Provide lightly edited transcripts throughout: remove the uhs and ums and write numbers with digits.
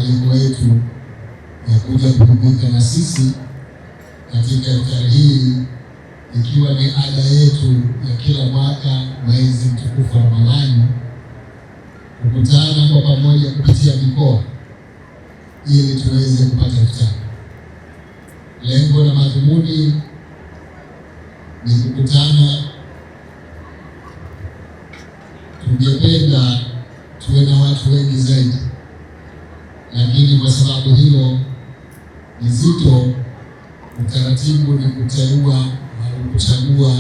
malengo yetu ya kuja kujumuika na sisi katika iftari hii, ikiwa ni ada yetu ya kila mwaka mwezi mtukufu wa Ramadhani, kukutana kwa pamoja kupitia mikoa ili tuweze kupata iftari. Lengo na madhumuni ni kukutana. Tungependa tuwe na watu wengi zaidi, lakini kwa sababu hilo ni zito, utaratibu ni kuteua au kuchagua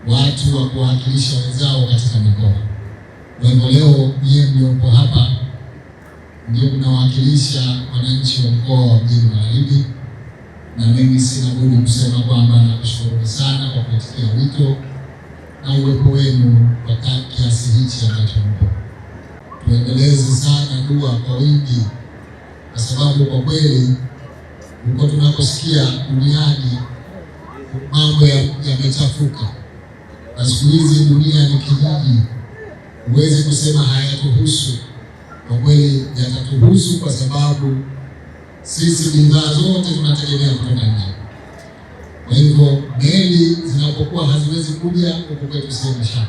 watu wa kuwakilisha wenzao katika mikoa. Kwa hivyo leo nyie mliopo hapa ndio mnawakilisha wananchi wa mkoa wa Mjini Magharibi, na mimi sina budi kusema kwamba nakushukuru sana kwa kuitikia wito na uwepo wenu kwa kiasi hichi ambacho mpo. Tuendeleze sana dua kwa wingi, kwa sababu kwa kweli huko tunaposikia duniani mambo yamechafuka, na siku hizi dunia ni kijiji, huwezi kusema hayatuhusu. Kwa kweli yatatuhusu, kwa sababu sisi bidhaa zote tunategemea kutoka nje. Kwa hivyo meli zinapokuwa haziwezi kuja huku kwetu, sio mashaka.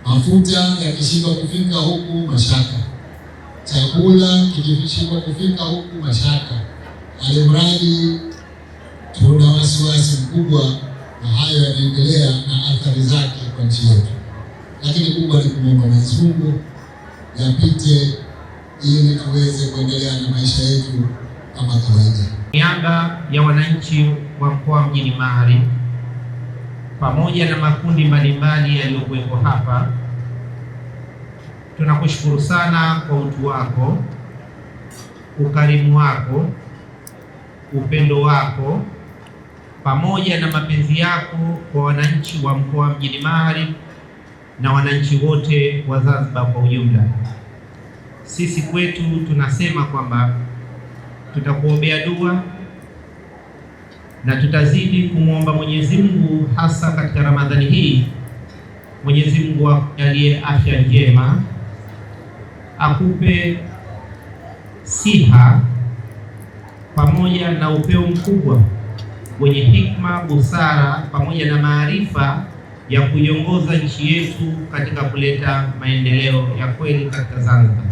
Mafuta yakishindwa kufika huku, mashaka. Chakula kikishindwa kufika huku, mashaka. Alimradi tuna wasiwasi mkubwa, na hayo yanaendelea na athari zake kwa nchi yetu, lakini kubwa ni kumwomba Mwenyezi Mungu yapite ili tuweze kuendelea na maisha yetu kama kawaida. Niaba ya wananchi wa mkoa wa Mjini Magharibi pamoja na makundi mbalimbali yaliyokuwepo hapa, tunakushukuru sana kwa utu wako, ukarimu wako, upendo wako pamoja na mapenzi yako kwa wananchi wa mkoa wa Mjini Magharibi na wananchi wote wa Zanzibar kwa ujumla. Sisi kwetu tunasema kwamba tutakuombea dua na tutazidi kumwomba Mwenyezi Mungu, hasa katika Ramadhani hii. Mwenyezi Mungu ajalie afya njema, akupe siha pamoja na upeo mkubwa wenye hikma, busara pamoja na maarifa ya kuiongoza nchi yetu katika kuleta maendeleo ya kweli katika Zanzibar.